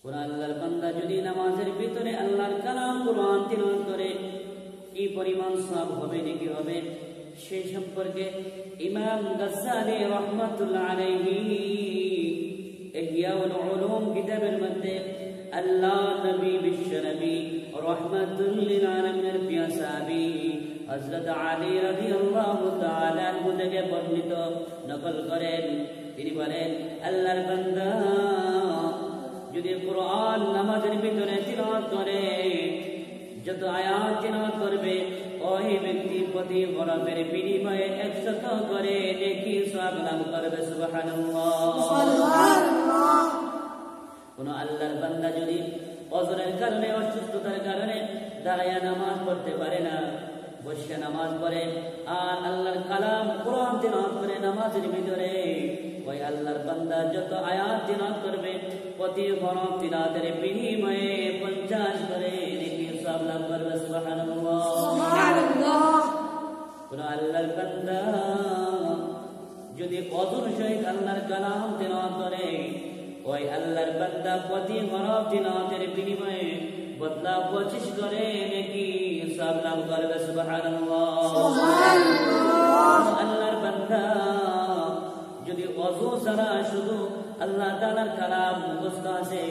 কোন আল্লাহর বান্দা যদি নামাজের ভিতরে আল্লাহর কালাম কোরআন তিলাওয়াত করে কি পরিমাণ সওয়াব হবে নাকি হবে সেই সম্পর্কে ইমাম গাজ্জালি রাহমাতুল্লাহ আলাইহি ইহয়াউল উলুম কিতাবের মধ্যে আল্লাহ নবী বিশ্ব নবী রাহমাতুল লিল আলামিনের প্রিয় সাহাবী হযরত আলী রাদিয়াল্লাহু তাআলা আনহু থেকে বর্ণিত নকল করেন তিনি বলেন আল্লাহর বান্দা যদি কোরআন নামাজের ভিতরে তিলাওয়াত করে যত আয়াত তিলাওয়াত করবে ওই ব্যক্তি প্রতি বরফের বিনিময়ে 100 করে নেকি সওয়াব লাভ করবে সুবহানাল্লাহ সুবহানাল্লাহ। কোন আল্লাহর বান্দা যদি ওযরের কারণে অসুস্থতার কারণে দাঁড়ায়া নামাজ পড়তে পারে না বসে নামাজ পড়ে আর আল্লাহর কালাম কোরআন তিলাওয়াত করে নামাজের ভিতরে ওই আল্লাহর বান্দা যত আয়াত তিলাওয়াত করবে প্রতি বরফ তিলাওয়াতের বিনিময়ে 50 করে নেকি সওয়াব লাভ করবে সুবহানাল্লাহ সুবহানাল্লাহ। কোন আল্লাহর বান্দা যদি ওযর সহিত আল্লাহর কালাম তিলাওয়াত করে ওই আল্লাহর বান্দা প্রতি বরফ তিলাওয়াতের বিনিময়ে বদলা 25 করে নেকি সওয়াব লাভ করবে সুবহানাল্লাহ সুবহানাল্লাহ। আল্লাহর বান্দা যদি ওযু ছাড়া শুধু আল্লাহ তাআলার কালাম মুখস্থ আছে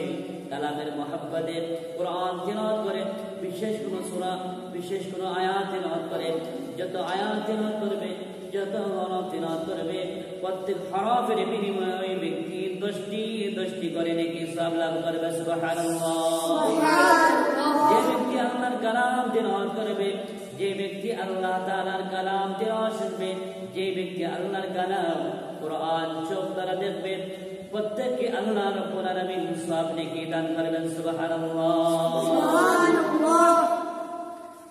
কালামের মহব্বতে কোরআন তিলাওয়াত করে বিশেষ কোন সূরা বিশেষ কোন আয়াত তিলাওয়াত করে যত আয়াত তিলাওয়াত করবে যত হরফ তিলাওয়াত করবে প্রত্যেক হরফের বিনিময়ে ওই ব্যক্তি 10টি করে নেকি সওয়াব লাভ করবে সুবহানাল্লাহ সুবহানাল্লাহ। যে ব্যক্তি আল্লাহর কালাম তিলাওয়াত করবে যে ব্যক্তি আল্লাহ তাআলার কালাম তিলাওয়াত শুনবে যে ব্যক্তি আল্লাহর কালাম কোরআন চোখ দ্বারা দেখবে প্রত্যেককে আল্লাহ রাব্বুল আলামিন সওয়াব নেকি দান করবেন সুবহানাল্লাহ সুবহানাল্লাহ।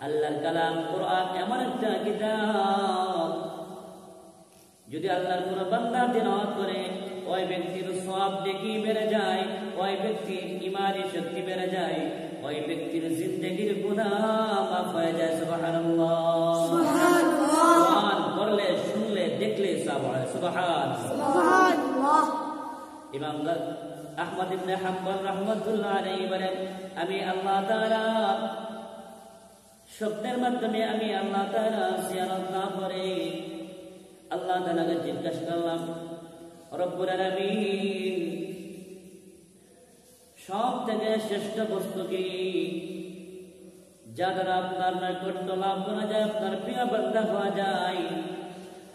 আল্লাহর কালাম কোরআন এমন একটা কিতাব যদি আল্লাহর কোন বান্দা তিলাওয়াত করে ওই ব্যক্তির সওয়াব নেকি বেড়ে যায় ওই ব্যক্তির ঈমানি শক্তি বেড়ে যায় ওই ব্যক্তির জিন্দেগীর গুনাহ মাফ হয়ে যায় সুবহানাল্লাহ সুবহানাল্লাহ। কোরআন পড়লে শুনলে দেখলে সওয়াব হয় সুবহানাল্লাহ। ইমাম আহমদ ইবনে হাম্বল রাহমাতুল্লাহ আলাইহি বলেন আমি আল্লাহ তাআলা স্বপ্নের মাধ্যমে আমি আল্লাহ তাআলা জিয়ারত না করে আল্লাহ তাআলাকে জিজ্ঞাসা করলাম রব্বুল আলামিন সব থেকে শ্রেষ্ঠ বস্তু কি যা দ্বারা আপনার নৈকট্য লাভ করা যায় আপনার প্রিয় বান্দা হওয়া যায়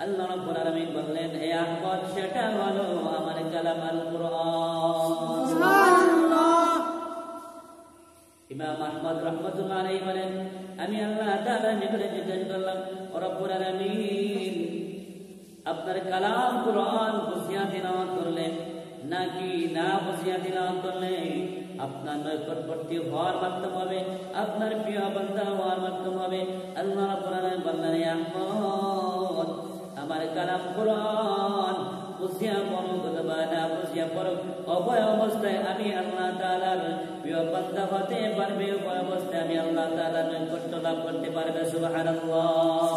আল্লাহ রাব্বুল আলামিন বললেন হে আহমদ সেটা হলো আমার কালাম আল কোরআন সুবহানাল্লাহ। ইমাম আহমদ রাহমাতুল্লাহ আলাইহি বলেন আমি আল্লাহ তাআলার নিকটে জিজ্ঞাসা করলাম রব্বুল আলামিন আপনার কালাম কোরআন বুঝিয়া তিলাওয়াত করলে নাকি না বুঝিয়া তিলাওয়াত করলে আপনার নৈকট্যবর্তী হওয়ার মাধ্যম হবে আপনার প্রিয় বান্দা হওয়ার মাধ্যম হবে আল্লাহ রাব্বুল আলামিন বললেন হে আহমদ আমার কালাম কোরআন বুঝিয়া পড়ো অথবা না বুঝিয়া পড়ো উভয় অবস্থায় আমি আল্লাহ তাআলার প্রিয় বান্দা হতে পারবে উভয় অবস্থায় আমি আল্লাহ তাআলার নৈকট্য লাভ করতে পারবে সুবহানাল্লাহ।